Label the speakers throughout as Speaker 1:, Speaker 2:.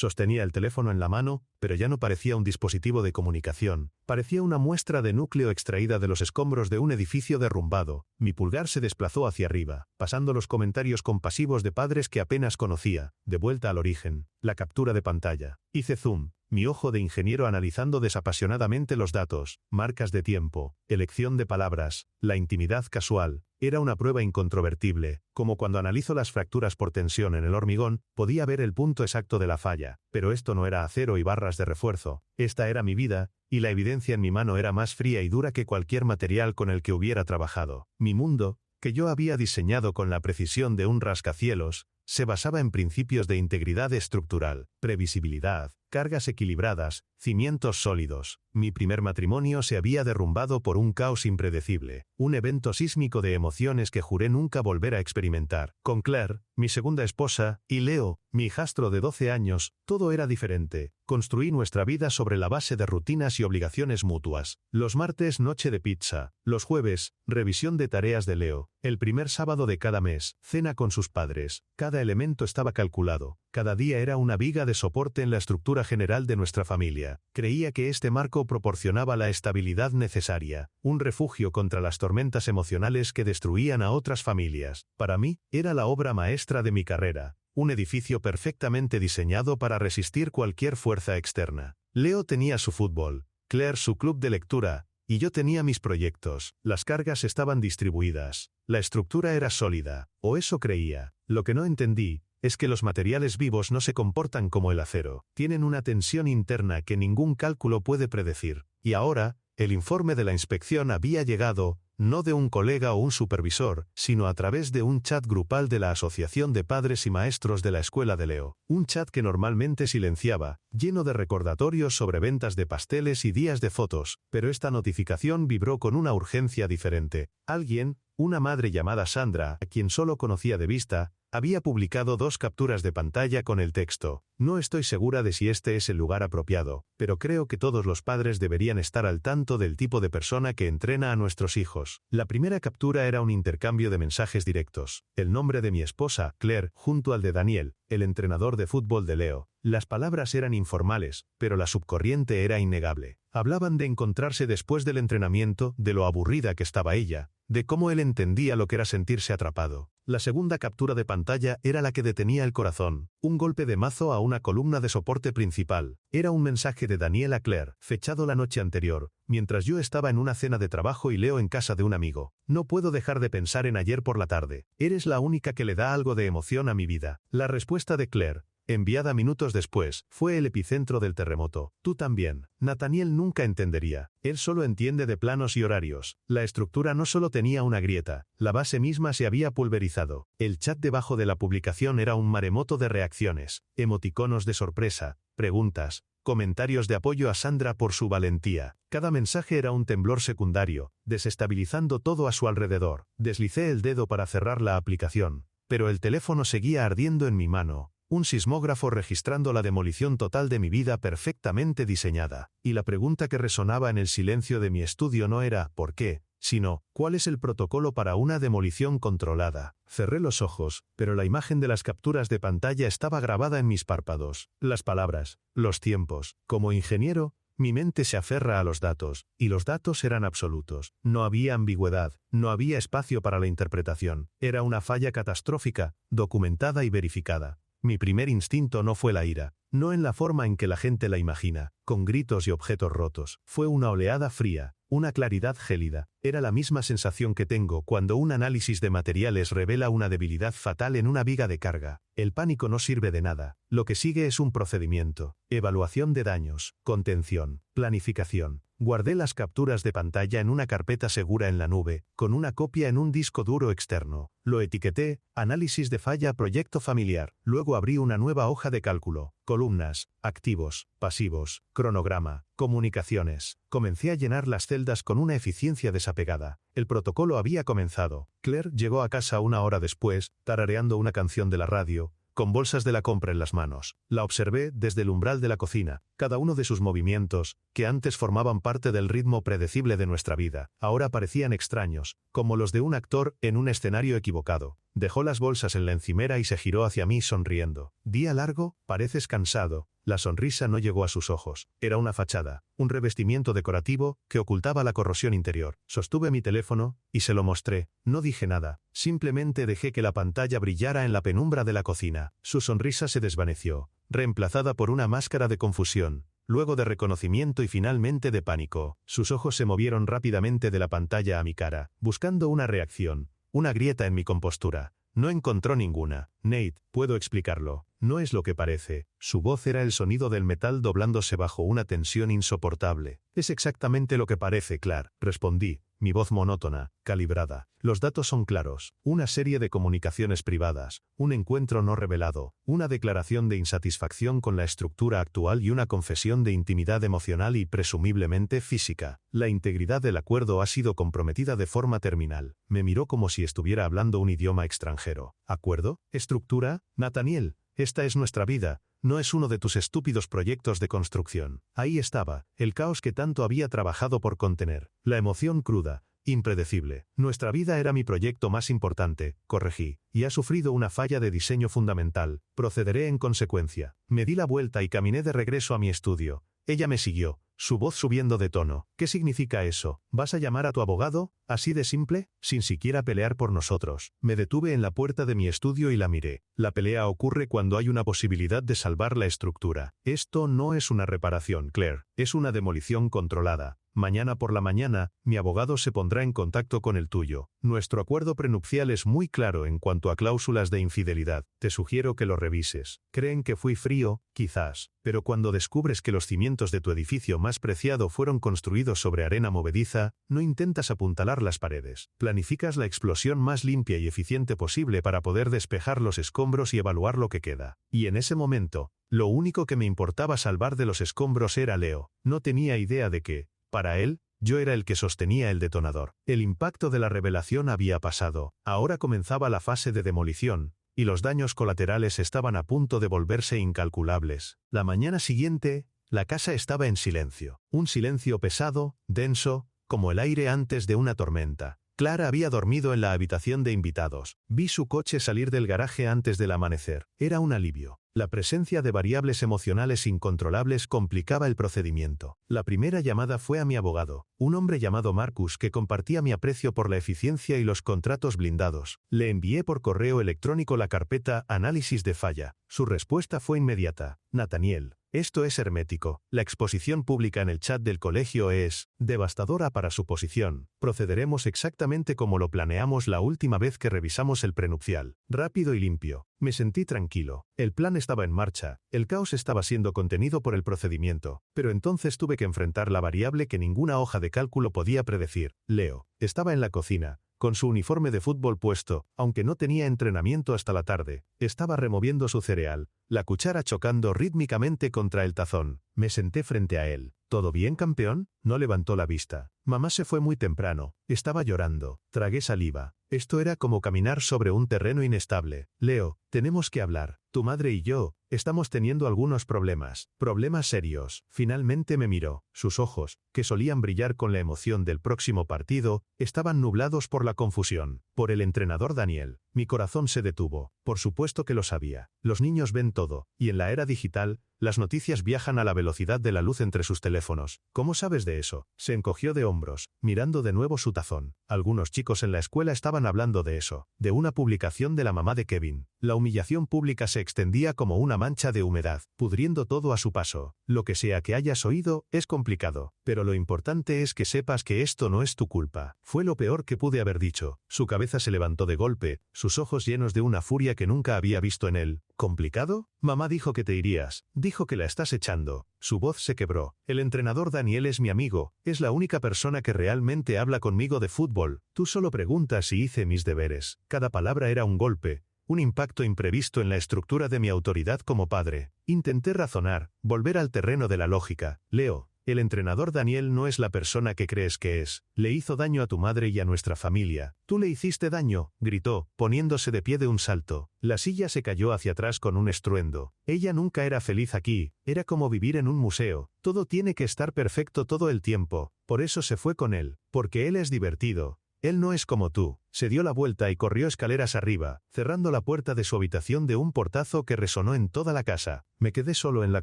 Speaker 1: Sostenía el teléfono en la mano, pero ya no parecía un dispositivo de comunicación. Parecía una muestra de núcleo extraída de los escombros de un edificio derrumbado. Mi pulgar se desplazó hacia arriba, pasando los comentarios compasivos de padres que apenas conocía, de vuelta al origen. La captura de pantalla. Hice zoom. Mi ojo de ingeniero analizando desapasionadamente los datos, marcas de tiempo, elección de palabras, la intimidad casual. Era una prueba incontrovertible, como cuando analizo las fracturas por tensión en el hormigón, podía ver el punto exacto de la falla, pero esto no era acero y barras de refuerzo, esta era mi vida, y la evidencia en mi mano era más fría y dura que cualquier material con el que hubiera trabajado. Mi mundo, que yo había diseñado con la precisión de un rascacielos, se basaba en principios de integridad estructural, previsibilidad, cargas equilibradas, cimientos sólidos. Mi primer matrimonio se había derrumbado por un caos impredecible, un evento sísmico de emociones que juré nunca volver a experimentar. Con Claire, mi segunda esposa, y Leo, mi hijastro de 12 años, todo era diferente. Construí nuestra vida sobre la base de rutinas y obligaciones mutuas. Los martes, noche de pizza. Los jueves, revisión de tareas de Leo. El primer sábado de cada mes, cena con sus padres. Cada elemento estaba calculado. Cada día era una viga de soporte en la estructura general de nuestra familia. Creía que este marco proporcionaba la estabilidad necesaria, un refugio contra las tormentas emocionales que destruían a otras familias. Para mí, era la obra maestra de mi carrera, un edificio perfectamente diseñado para resistir cualquier fuerza externa. Leo tenía su fútbol, Claire su club de lectura, y yo tenía mis proyectos. Las cargas estaban distribuidas. La estructura era sólida, o eso creía. Lo que no entendí es que los materiales vivos no se comportan como el acero. Tienen una tensión interna que ningún cálculo puede predecir. Y ahora, el informe de la inspección había llegado, no de un colega o un supervisor, sino a través de un chat grupal de la Asociación de Padres y Maestros de la Escuela de Leo. Un chat que normalmente silenciaba, lleno de recordatorios sobre ventas de pasteles y días de fotos, pero esta notificación vibró con una urgencia diferente. Alguien, una madre llamada Sandra, a quien solo conocía de vista, había publicado 2 capturas de pantalla con el texto: no estoy segura de si este es el lugar apropiado, pero creo que todos los padres deberían estar al tanto del tipo de persona que entrena a nuestros hijos. La primera captura era un intercambio de mensajes directos. El nombre de mi esposa, Claire, junto al de Daniel, el entrenador de fútbol de Leo. Las palabras eran informales, pero la subcorriente era innegable. Hablaban de encontrarse después del entrenamiento, de lo aburrida que estaba ella, de cómo él entendía lo que era sentirse atrapado. La segunda captura de pantalla era la que detenía el corazón. Un golpe de mazo a una columna de soporte principal. Era un mensaje de Daniel a Claire, fechado la noche anterior, mientras yo estaba en una cena de trabajo y Leo en casa de un amigo. No puedo dejar de pensar en ayer por la tarde. Eres la única que le da algo de emoción a mi vida. La respuesta de Claire, enviada minutos después, fue el epicentro del terremoto. Tú también. Nathaniel nunca entendería. Él solo entiende de planos y horarios. La estructura no solo tenía una grieta, la base misma se había pulverizado. El chat debajo de la publicación era un maremoto de reacciones, emoticonos de sorpresa, preguntas, comentarios de apoyo a Sandra por su valentía. Cada mensaje era un temblor secundario, desestabilizando todo a su alrededor. Deslicé el dedo para cerrar la aplicación, pero el teléfono seguía ardiendo en mi mano. Un sismógrafo registrando la demolición total de mi vida perfectamente diseñada. Y la pregunta que resonaba en el silencio de mi estudio no era ¿por qué?, sino ¿cuál es el protocolo para una demolición controlada? Cerré los ojos, pero la imagen de las capturas de pantalla estaba grabada en mis párpados. Las palabras, los tiempos. Como ingeniero, mi mente se aferra a los datos, y los datos eran absolutos. No había ambigüedad, no había espacio para la interpretación. Era una falla catastrófica, documentada y verificada. Mi primer instinto no fue la ira, no en la forma en que la gente la imagina, con gritos y objetos rotos. Fue una oleada fría, una claridad gélida. Era la misma sensación que tengo cuando un análisis de materiales revela una debilidad fatal en una viga de carga. El pánico no sirve de nada. Lo que sigue es un procedimiento. Evaluación de daños, contención, planificación. Guardé las capturas de pantalla en una carpeta segura en la nube, con una copia en un disco duro externo. Lo etiqueté, análisis de falla proyecto familiar. Luego abrí una nueva hoja de cálculo, columnas, activos, pasivos, cronograma, comunicaciones. Comencé a llenar las celdas con una eficiencia desapegada. El protocolo había comenzado. Claire llegó a casa una hora después, tarareando una canción de la radio, con bolsas de la compra en las manos. La observé desde el umbral de la cocina. Cada uno de sus movimientos, que antes formaban parte del ritmo predecible de nuestra vida, ahora parecían extraños, como los de un actor en un escenario equivocado. Dejó las bolsas en la encimera y se giró hacia mí sonriendo. «¿Día largo? Pareces cansado». La sonrisa no llegó a sus ojos. Era una fachada, un revestimiento decorativo que ocultaba la corrosión interior. Sostuve mi teléfono y se lo mostré. No dije nada. Simplemente dejé que la pantalla brillara en la penumbra de la cocina. Su sonrisa se desvaneció, reemplazada por una máscara de confusión, luego de reconocimiento y finalmente de pánico. Sus ojos se movieron rápidamente de la pantalla a mi cara, buscando una reacción, una grieta en mi compostura. No encontró ninguna. «Nate, puedo explicarlo. No es lo que parece». Su voz era el sonido del metal doblándose bajo una tensión insoportable. «Es exactamente lo que parece, Clark», respondí, mi voz monótona, calibrada. «Los datos son claros. Una serie de comunicaciones privadas, un encuentro no revelado, una declaración de insatisfacción con la estructura actual y una confesión de intimidad emocional y presumiblemente física. La integridad del acuerdo ha sido comprometida de forma terminal». Me miró como si estuviera hablando un idioma extranjero. «¿Acuerdo? ¿Estructura? Nathaniel, esta es nuestra vida. No es uno de tus estúpidos proyectos de construcción». Ahí estaba, el caos que tanto había trabajado por contener. La emoción cruda, impredecible. «Nuestra vida era mi proyecto más importante», corregí, «y ha sufrido una falla de diseño fundamental. Procederé en consecuencia». Me di la vuelta y caminé de regreso a mi estudio. Ella me siguió, su voz subiendo de tono. «¿Qué significa eso? ¿Vas a llamar a tu abogado? ¿Así de simple? Sin siquiera pelear por nosotros». Me detuve en la puerta de mi estudio y la miré. «La pelea ocurre cuando hay una posibilidad de salvar la estructura. Esto no es una reparación, Claire. Es una demolición controlada. Mañana por la mañana, mi abogado se pondrá en contacto con el tuyo. Nuestro acuerdo prenupcial es muy claro en cuanto a cláusulas de infidelidad. Te sugiero que lo revises. Creen que fui frío, quizás, pero cuando descubres que los cimientos de tu edificio más preciado fueron construidos sobre arena movediza, no intentas apuntalar las paredes. Planificas la explosión más limpia y eficiente posible para poder despejar los escombros y evaluar lo que queda. Y en ese momento, lo único que me importaba salvar de los escombros era Leo. No tenía idea de que, para él, yo era el que sostenía el detonador. El impacto de la revelación había pasado. Ahora comenzaba la fase de demolición, y los daños colaterales estaban a punto de volverse incalculables. La mañana siguiente, la casa estaba en silencio. Un silencio pesado, denso, como el aire antes de una tormenta. Clara había dormido en la habitación de invitados. Vi su coche salir del garaje antes del amanecer. Era un alivio. La presencia de variables emocionales incontrolables complicaba el procedimiento. La primera llamada fue a mi abogado, un hombre llamado Marcus que compartía mi aprecio por la eficiencia y los contratos blindados. Le envié por correo electrónico la carpeta Análisis de falla. Su respuesta fue inmediata. «Nathaniel, esto es hermético. La exposición pública en el chat del colegio es devastadora para su posición. Procederemos exactamente como lo planeamos la última vez que revisamos el prenupcial. Rápido y limpio». Me sentí tranquilo. El plan estaba en marcha, el caos estaba siendo contenido por el procedimiento, pero entonces tuve que enfrentar la variable que ninguna hoja de cálculo podía predecir. Leo estaba en la cocina, con su uniforme de fútbol puesto, aunque no tenía entrenamiento hasta la tarde. Estaba removiendo su cereal, la cuchara chocando rítmicamente contra el tazón. Me senté frente a él. «¿Todo bien, campeón?» No levantó la vista. «Mamá se fue muy temprano. Estaba llorando». Tragué saliva. Esto era como caminar sobre un terreno inestable. «Leo, tenemos que hablar. Tu madre y yo estamos teniendo algunos problemas. Problemas serios». Finalmente me miró. Sus ojos, que solían brillar con la emoción del próximo partido, estaban nublados por la confusión. Por el entrenador Daniel. Mi corazón se detuvo. Por supuesto que lo sabía. Los niños ven todo, y en la era digital, las noticias viajan a la velocidad de la luz entre sus teléfonos. «¿Cómo sabes de eso?» Se encogió de hombros, mirando de nuevo su tazón. Algunos chicos en la escuela estaban hablando de eso, de una publicación de la mamá de Kevin. La humillación pública se extendía como una mancha de humedad, pudriendo todo a su paso. Lo que sea que hayas oído, es complicado, pero lo importante es que sepas que esto no es tu culpa. Fue lo peor que pude haber dicho. Su cabeza se levantó de golpe, sus ojos llenos de una furia que nunca había visto en él. ¿Complicado? Mamá dijo que te irías. Dijo que la estás echando. Su voz se quebró. El entrenador Daniel es mi amigo. Es la única persona que realmente habla conmigo de fútbol. Tú solo preguntas si hice mis deberes. Cada palabra era un golpe. Un impacto imprevisto en la estructura de mi autoridad como padre. Intenté razonar, volver al terreno de la lógica. Leo, El entrenador Daniel no es la persona que crees que es. Le hizo daño a tu madre y a nuestra familia. Tú le hiciste daño, gritó, poniéndose de pie de un salto. La silla se cayó hacia atrás con un estruendo. Ella nunca era feliz aquí, era como vivir en un museo. Todo tiene que estar perfecto todo el tiempo. Por eso se fue con él, porque él es divertido. Él no es como tú. Se dio la vuelta y corrió escaleras arriba, cerrando la puerta de su habitación de un portazo que resonó en toda la casa. Me quedé solo en la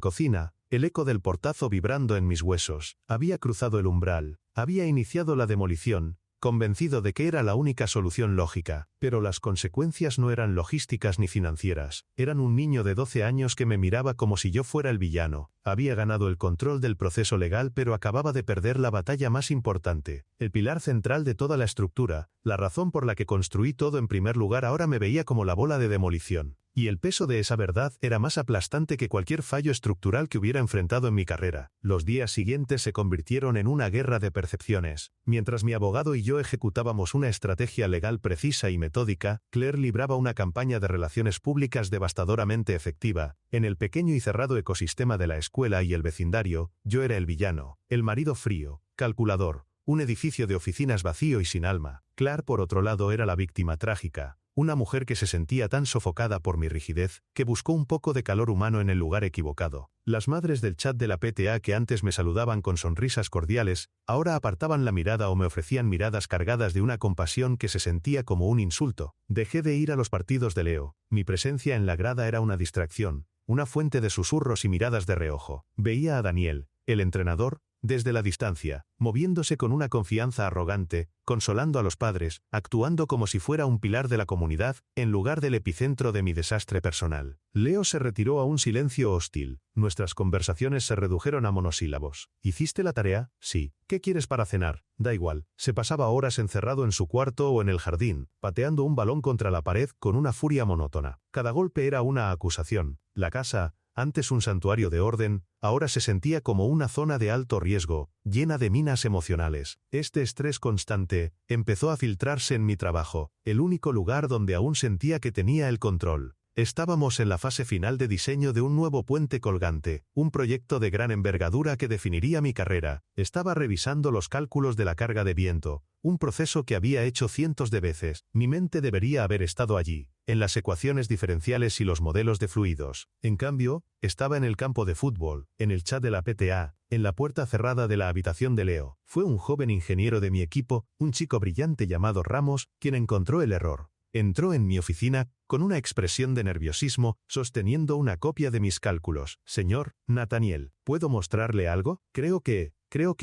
Speaker 1: cocina, el eco del portazo vibrando en mis huesos. Había cruzado el umbral, había iniciado la demolición, convencido de que era la única solución lógica, pero las consecuencias no eran logísticas ni financieras. Eran un niño de 12 años que me miraba como si yo fuera el villano. Había ganado el control del proceso legal pero acababa de perder la batalla más importante. El pilar central de toda la estructura, la razón por la que construí todo en primer lugar ahora me veía como la bola de demolición. Y el peso de esa verdad era más aplastante que cualquier fallo estructural que hubiera enfrentado en mi carrera. Los días siguientes se convirtieron en una guerra de percepciones. Mientras mi abogado y yo ejecutábamos una estrategia legal precisa y metódica, Claire libraba una campaña de relaciones públicas devastadoramente efectiva. En el pequeño y cerrado ecosistema de la escuela y el vecindario, yo era el villano, el marido frío, calculador, un edificio de oficinas vacío y sin alma. Claire, por otro lado, era la víctima trágica. Una mujer que se sentía tan sofocada por mi rigidez, que buscó un poco de calor humano en el lugar equivocado. Las madres del chat de la PTA que antes me saludaban con sonrisas cordiales, ahora apartaban la mirada o me ofrecían miradas cargadas de una compasión que se sentía como un insulto. Dejé de ir a los partidos de Leo. Mi presencia en la grada era una distracción, una fuente de susurros y miradas de reojo. Veía a Daniel, el entrenador, desde la distancia, moviéndose con una confianza arrogante, consolando a los padres, actuando como si fuera un pilar de la comunidad, en lugar del epicentro de mi desastre personal. Leo se retiró a un silencio hostil. Nuestras conversaciones se redujeron a monosílabos. ¿Hiciste la tarea? Sí. ¿Qué quieres para cenar? Da igual. Se pasaba horas encerrado en su cuarto o en el jardín, pateando un balón contra la pared con una furia monótona. Cada golpe era una acusación. La casa, antes un santuario de orden, ahora se sentía como una zona de alto riesgo, llena de minas emocionales. Este estrés constante empezó a filtrarse en mi trabajo, el único lugar donde aún sentía que tenía el control. Estábamos en la fase final de diseño de un nuevo puente colgante, un proyecto de gran envergadura que definiría mi carrera. Estaba revisando los cálculos de la carga de viento, un proceso que había hecho cientos de veces. Mi mente debería haber estado allí, en las ecuaciones diferenciales y los modelos de fluidos. En cambio, estaba en el campo de fútbol, en el chat de la PTA, en la puerta cerrada de la habitación de Leo. Fue un joven ingeniero de mi equipo, un chico brillante llamado Ramos, quien encontró el error. Entró en mi oficina, con una expresión de nerviosismo, sosteniendo una copia de mis cálculos. Señor Nathaniel, ¿puedo mostrarle algo? Creo que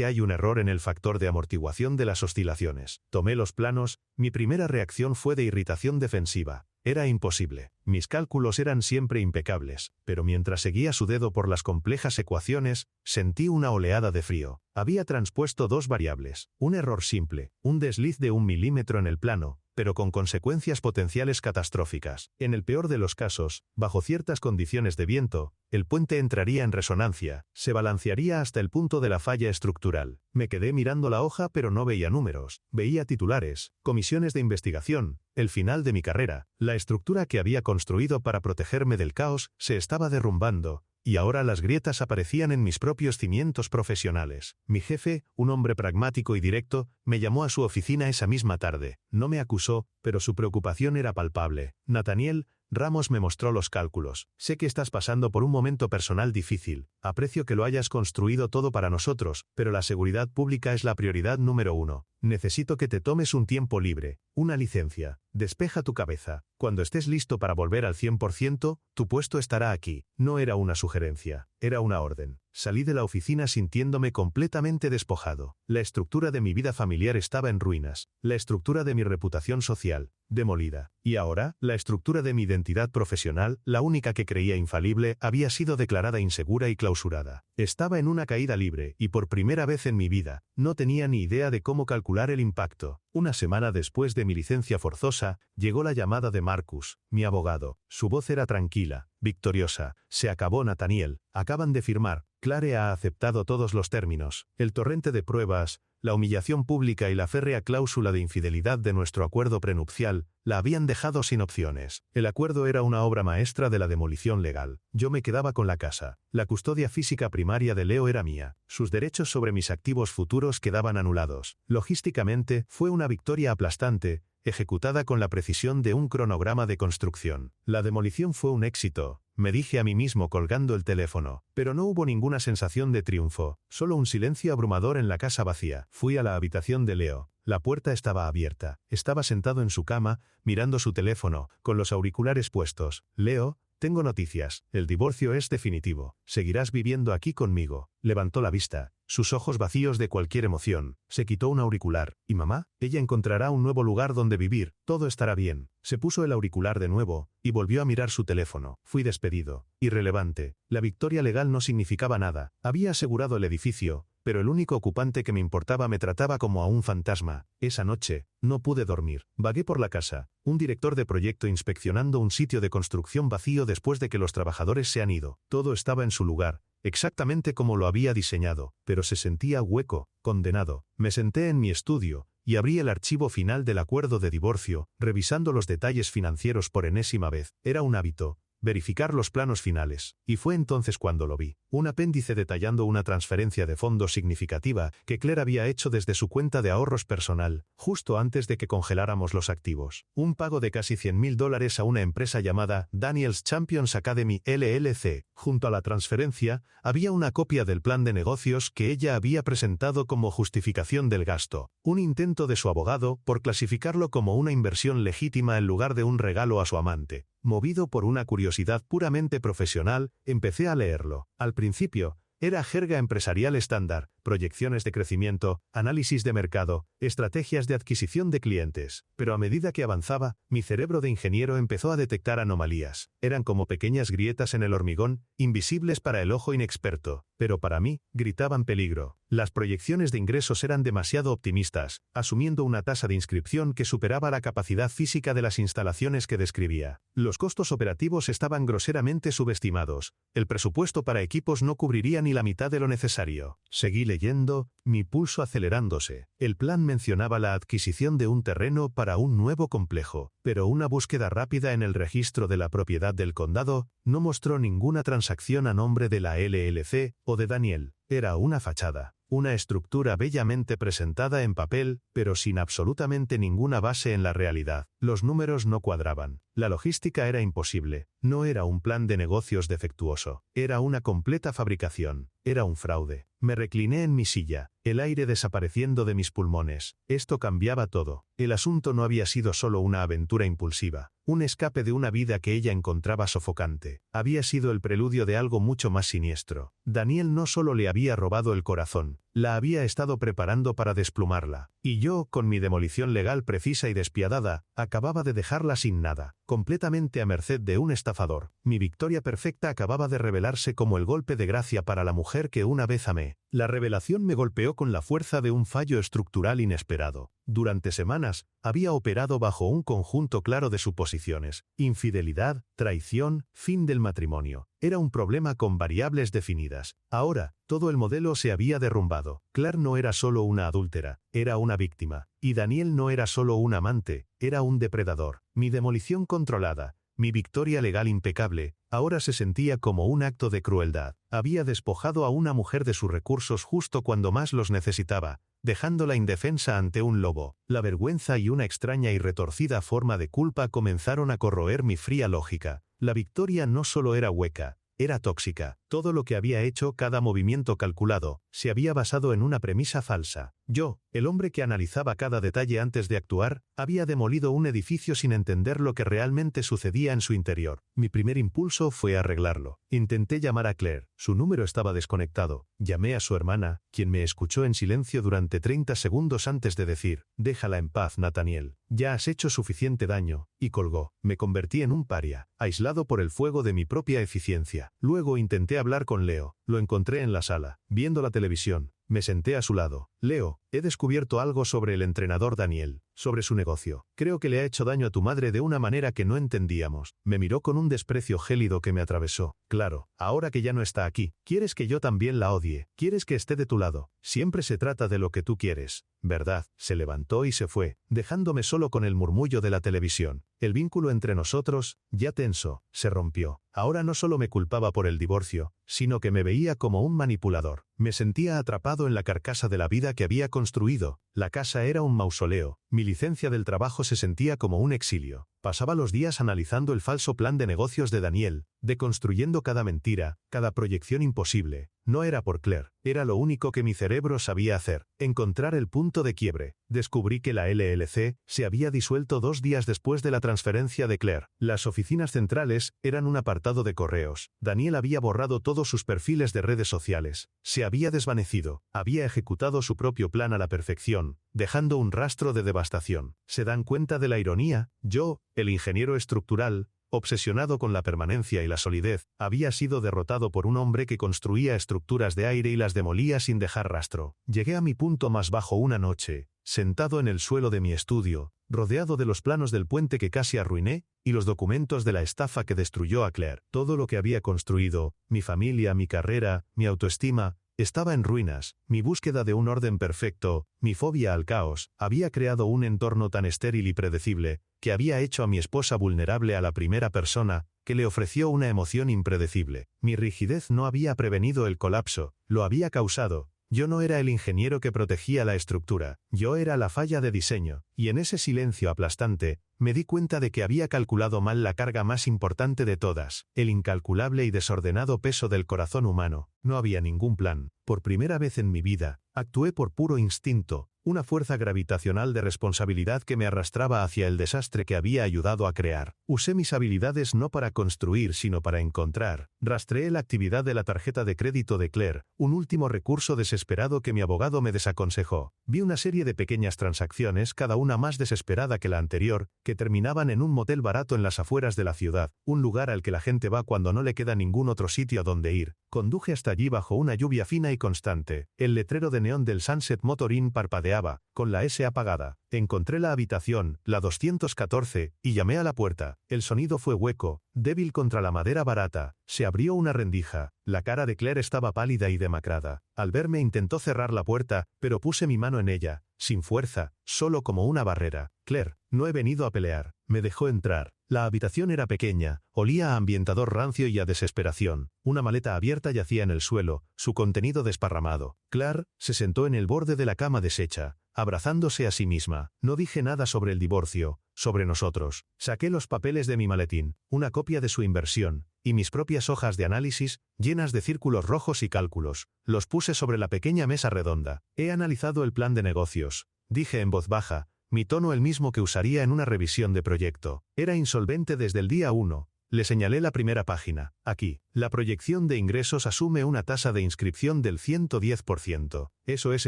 Speaker 1: hay un error en el factor de amortiguación de las oscilaciones. Tomé los planos, mi primera reacción fue de irritación defensiva. Era imposible. Mis cálculos eran siempre impecables, pero mientras seguía su dedo por las complejas ecuaciones, sentí una oleada de frío. Había transpuesto dos variables, un error simple, un desliz de 1 milímetro en el plano, pero con consecuencias potenciales catastróficas. En el peor de los casos, bajo ciertas condiciones de viento, el puente entraría en resonancia, se balancearía hasta el punto de la falla estructural. Me quedé mirando la hoja pero no veía números, veía titulares, comisiones de investigación, el final de mi carrera. La estructura que había construido para protegerme del caos se estaba derrumbando, y ahora las grietas aparecían en mis propios cimientos profesionales. Mi jefe, un hombre pragmático y directo, me llamó a su oficina esa misma tarde. No me acusó, pero su preocupación era palpable. Nathaniel, Ramos me mostró los cálculos. Sé que estás pasando por un momento personal difícil. Aprecio que lo hayas construido todo para nosotros, pero la seguridad pública es la prioridad número 1. Necesito que te tomes un tiempo libre, una licencia. Despeja tu cabeza. Cuando estés listo para volver al 100%, tu puesto estará aquí. No era una sugerencia, era una orden. Salí de la oficina sintiéndome completamente despojado. La estructura de mi vida familiar estaba en ruinas. La estructura de mi reputación social, demolida. Y ahora, la estructura de mi identidad profesional, la única que creía infalible, había sido declarada insegura y clausurada. Estaba en una caída libre, y por primera vez en mi vida, no tenía ni idea de cómo calcular el impacto. Una semana después de mi licencia forzosa, llegó la llamada de Marcus, mi abogado. Su voz era tranquila, victoriosa. Se acabó, Nathaniel. Acaban de firmar. Claire ha aceptado todos los términos. El torrente de pruebas, La humillación pública y la férrea cláusula de infidelidad de nuestro acuerdo prenupcial la habían dejado sin opciones. El acuerdo era una obra maestra de la demolición legal. Yo me quedaba con la casa. La custodia física primaria de Leo era mía. Sus derechos sobre mis activos futuros quedaban anulados. Logísticamente, fue una victoria aplastante, ejecutada con la precisión de un cronograma de construcción. La demolición fue un éxito, me dije a mí mismo colgando el teléfono, pero no hubo ninguna sensación de triunfo, solo un silencio abrumador en la casa vacía. Fui a la habitación de Leo. La puerta estaba abierta. Estaba sentado en su cama, mirando su teléfono, con los auriculares puestos. Leo, tengo noticias. El divorcio es definitivo. Seguirás viviendo aquí conmigo. Levantó la vista, sus ojos vacíos de cualquier emoción. Se quitó un auricular. ¿Y mamá? Ella encontrará un nuevo lugar donde vivir. Todo estará bien. Se puso el auricular de nuevo, y volvió a mirar su teléfono. Fui despedido. Irrelevante. La victoria legal no significaba nada. Había asegurado el edificio, pero el único ocupante que me importaba me trataba como a un fantasma. Esa noche, no pude dormir. Vagué por la casa. Un director de proyecto inspeccionando un sitio de construcción vacío después de que los trabajadores se han ido. Todo estaba en su lugar, exactamente como lo había diseñado, pero se sentía hueco, condenado. Me senté en mi estudio, y abrí el archivo final del acuerdo de divorcio, revisando los detalles financieros por enésima vez. Era un hábito, verificar los planos finales, y fue entonces cuando lo vi. Un apéndice detallando una transferencia de fondos significativa que Claire había hecho desde su cuenta de ahorros personal, justo antes de que congeláramos los activos. Un pago de casi $100.000 a una empresa llamada Daniels Champions Academy LLC. Junto a la transferencia, había una copia del plan de negocios que ella había presentado como justificación del gasto. Un intento de su abogado por clasificarlo como una inversión legítima en lugar de un regalo a su amante. Movido por una curiosidad puramente profesional, empecé a leerlo. Al principio, era jerga empresarial estándar, proyecciones de crecimiento, análisis de mercado, estrategias de adquisición de clientes. Pero a medida que avanzaba, mi cerebro de ingeniero empezó a detectar anomalías. Eran como pequeñas grietas en el hormigón, invisibles para el ojo inexperto, pero para mí, gritaban peligro. Las proyecciones de ingresos eran demasiado optimistas, asumiendo una tasa de inscripción que superaba la capacidad física de las instalaciones que describía. Los costos operativos estaban groseramente subestimados. El presupuesto para equipos no cubriría ni la mitad de lo necesario. Seguí leyendo, mi pulso acelerándose. El plan mencionaba la adquisición de un terreno para un nuevo complejo, pero una búsqueda rápida en el registro de la propiedad del condado no mostró ninguna transacción a nombre de la LLC o de Daniel. Era una fachada. Una estructura bellamente presentada en papel, pero sin absolutamente ninguna base en la realidad. Los números no cuadraban. La logística era imposible. No era un plan de negocios defectuoso. Era una completa fabricación. Era un fraude. Me recliné en mi silla, el aire desapareciendo de mis pulmones. Esto cambiaba todo. El asunto no había sido solo una aventura impulsiva, un escape de una vida que ella encontraba sofocante. Había sido el preludio de algo mucho más siniestro. Daniel no solo le había robado el corazón, la había estado preparando para desplumarla. Y yo, con mi demolición legal precisa y despiadada, acababa de dejarla sin nada, completamente a merced de un estafador. Mi victoria perfecta acababa de revelarse como el golpe de gracia para la mujer que una vez amé. La revelación me golpeó con la fuerza de un fallo estructural inesperado. Durante semanas, había operado bajo un conjunto claro de suposiciones: infidelidad, traición, fin del matrimonio. Era un problema con variables definidas. Ahora, todo el modelo se había derrumbado. Claire no era solo una adúltera, era una víctima. Y Daniel no era solo un amante, era un depredador. Mi demolición controlada, mi victoria legal impecable, ahora se sentía como un acto de crueldad. Había despojado a una mujer de sus recursos justo cuando más los necesitaba, dejándola indefensa ante un lobo. La vergüenza y una extraña y retorcida forma de culpa comenzaron a corroer mi fría lógica. La victoria no solo era hueca, era tóxica. Todo lo que había hecho, cada movimiento calculado, se había basado en una premisa falsa. Yo, el hombre que analizaba cada detalle antes de actuar, había demolido un edificio sin entender lo que realmente sucedía en su interior. Mi primer impulso fue arreglarlo. Intenté llamar a Claire. Su número estaba desconectado. Llamé a su hermana, quien me escuchó en silencio durante 30 segundos antes de decir: «Déjala en paz, Nathaniel. Ya has hecho suficiente daño», y colgó. Me convertí en un paria, aislado por el fuego de mi propia eficiencia. Luego intenté hablar con Leo. Lo encontré en la sala, viendo la televisión. Me senté a su lado. «Leo, he descubierto algo sobre el entrenador Daniel». sobre su negocio. Creo que le ha hecho daño a tu madre de una manera que no entendíamos. Me miró con un desprecio gélido que me atravesó. Claro, ahora que ya no está aquí, quieres que yo también la odie. Quieres que esté de tu lado. Siempre se trata de lo que tú quieres, ¿verdad? Se levantó y se fue, dejándome solo con el murmullo de la televisión. El vínculo entre nosotros, ya tenso, se rompió. Ahora no solo me culpaba por el divorcio, sino que me veía como un manipulador. Me sentía atrapado en la carcasa de la vida que había construido. La casa era un mausoleo. Mi licencia del trabajo se sentía como un exilio. Pasaba los días analizando el falso plan de negocios de Daniel, deconstruyendo cada mentira, cada proyección imposible. No era por Claire, era lo único que mi cerebro sabía hacer, encontrar el punto de quiebre. Descubrí que la LLC se había disuelto 2 días después de la transferencia de Claire. Las oficinas centrales eran un apartado de correos. Daniel había borrado todos sus perfiles de redes sociales. Se había desvanecido, había ejecutado su propio plan a la perfección, dejando un rastro de devastación. ¿Se dan cuenta de la ironía? Yo, el ingeniero estructural, obsesionado con la permanencia y la solidez, había sido derrotado por un hombre que construía estructuras de aire y las demolía sin dejar rastro. Llegué a mi punto más bajo una noche, sentado en el suelo de mi estudio, rodeado de los planos del puente que casi arruiné, y los documentos de la estafa que destruyó a Claire. Todo lo que había construido, mi familia, mi carrera, mi autoestima, estaba en ruinas. Mi búsqueda de un orden perfecto, mi fobia al caos, había creado un entorno tan estéril y predecible, que había hecho a mi esposa vulnerable a la primera persona, que le ofreció una emoción impredecible. Mi rigidez no había prevenido el colapso, lo había causado. Yo no era el ingeniero que protegía la estructura, yo era la falla de diseño, y en ese silencio aplastante, me di cuenta de que había calculado mal la carga más importante de todas, el incalculable y desordenado peso del corazón humano. No había ningún plan. Por primera vez en mi vida, actué por puro instinto, una fuerza gravitacional de responsabilidad que me arrastraba hacia el desastre que había ayudado a crear. Usé mis habilidades no para construir sino para encontrar. Rastreé la actividad de la tarjeta de crédito de Claire, un último recurso desesperado que mi abogado me desaconsejó. Vi una serie de pequeñas transacciones, cada una más desesperada que la anterior, que terminaban en un motel barato en las afueras de la ciudad, un lugar al que la gente va cuando no le queda ningún otro sitio a donde ir. Conduje hasta allí bajo una lluvia fina y constante. El letrero de neón del Sunset Motor Inn parpadeaba, con la S apagada. Encontré la habitación, la 214, y llamé a la puerta. El sonido fue hueco, débil contra la madera barata. Se abrió una rendija. La cara de Claire estaba pálida y demacrada. Al verme intentó cerrar la puerta, pero puse mi mano en ella, sin fuerza, solo como una barrera. Claire, no he venido a pelear. Me dejó entrar. La habitación era pequeña, olía a ambientador rancio y a desesperación. Una maleta abierta yacía en el suelo, su contenido desparramado. Claire se sentó en el borde de la cama deshecha, abrazándose a sí misma. No dije nada sobre el divorcio, sobre nosotros. Saqué los papeles de mi maletín, una copia de su inversión, y mis propias hojas de análisis, llenas de círculos rojos y cálculos. Los puse sobre la pequeña mesa redonda. He analizado el plan de negocios, dije en voz baja, mi tono el mismo que usaría en una revisión de proyecto. Era insolvente desde el día 1. Le señalé la primera página. Aquí, la proyección de ingresos asume una tasa de inscripción del 110%. Eso es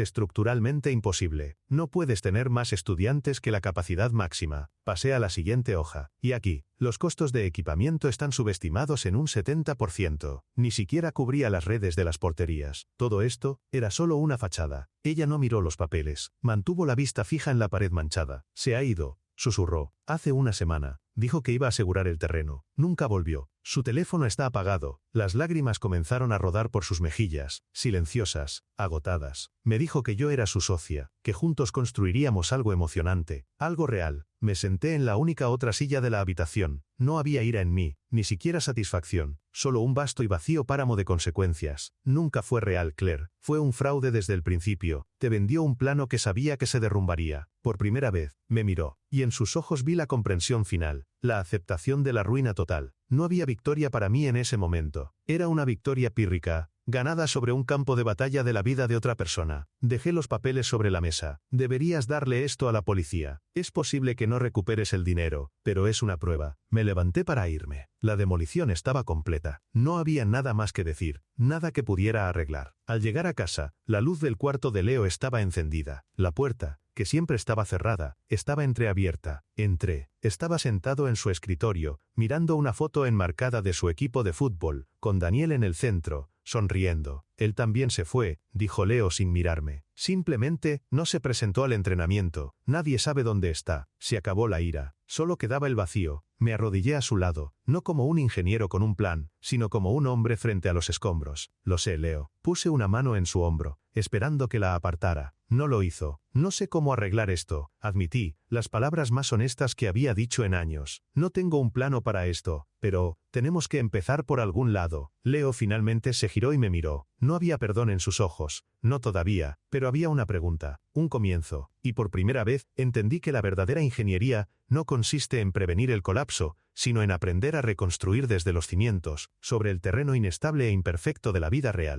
Speaker 1: estructuralmente imposible. No puedes tener más estudiantes que la capacidad máxima. Pasé a la siguiente hoja. Y aquí, los costos de equipamiento están subestimados en un 70%. Ni siquiera cubría las redes de las porterías. Todo esto era solo una fachada. Ella no miró los papeles. Mantuvo la vista fija en la pared manchada. Se ha ido, susurró. Hace una semana. Dijo que iba a asegurar el terreno. Nunca volvió. Su teléfono está apagado. Las lágrimas comenzaron a rodar por sus mejillas, silenciosas, agotadas. Me dijo que yo era su socia, que juntos construiríamos algo emocionante, algo real. Me senté en la única otra silla de la habitación. No había ira en mí, ni siquiera satisfacción, solo un vasto y vacío páramo de consecuencias. Nunca fue real, Claire. Fue un fraude desde el principio. Te vendió un plano que sabía que se derrumbaría. Por primera vez, me miró, y en sus ojos vi la comprensión final, la aceptación de la ruina total. No había victoria para mí en ese momento. Era una victoria pírrica, ganada sobre un campo de batalla de la vida de otra persona. Dejé los papeles sobre la mesa. Deberías darle esto a la policía. Es posible que no recuperes el dinero, pero es una prueba. Me levanté para irme. La demolición estaba completa. No había nada más que decir, nada que pudiera arreglar. Al llegar a casa, la luz del cuarto de Leo estaba encendida. La puerta, que siempre estaba cerrada, estaba entreabierta. Entré. Estaba sentado en su escritorio, mirando una foto enmarcada de su equipo de fútbol, con Daniel en el centro, sonriendo. Él también se fue, dijo Leo sin mirarme. Simplemente, no se presentó al entrenamiento. Nadie sabe dónde está. Se acabó la ira. Solo quedaba el vacío. Me arrodillé a su lado, no como un ingeniero con un plan, sino como un hombre frente a los escombros. Lo sé, Leo. Puse una mano en su hombro, esperando que la apartara. No lo hizo. No sé cómo arreglar esto, admití, las palabras más honestas que había dicho en años. No tengo un plano para esto, pero tenemos que empezar por algún lado. Leo finalmente se giró y me miró. No había perdón en sus ojos, no todavía, pero había una pregunta, un comienzo, y por primera vez entendí que la verdadera ingeniería no consiste en prevenir el colapso, sino en aprender a reconstruir desde los cimientos, sobre el terreno inestable e imperfecto de la vida real.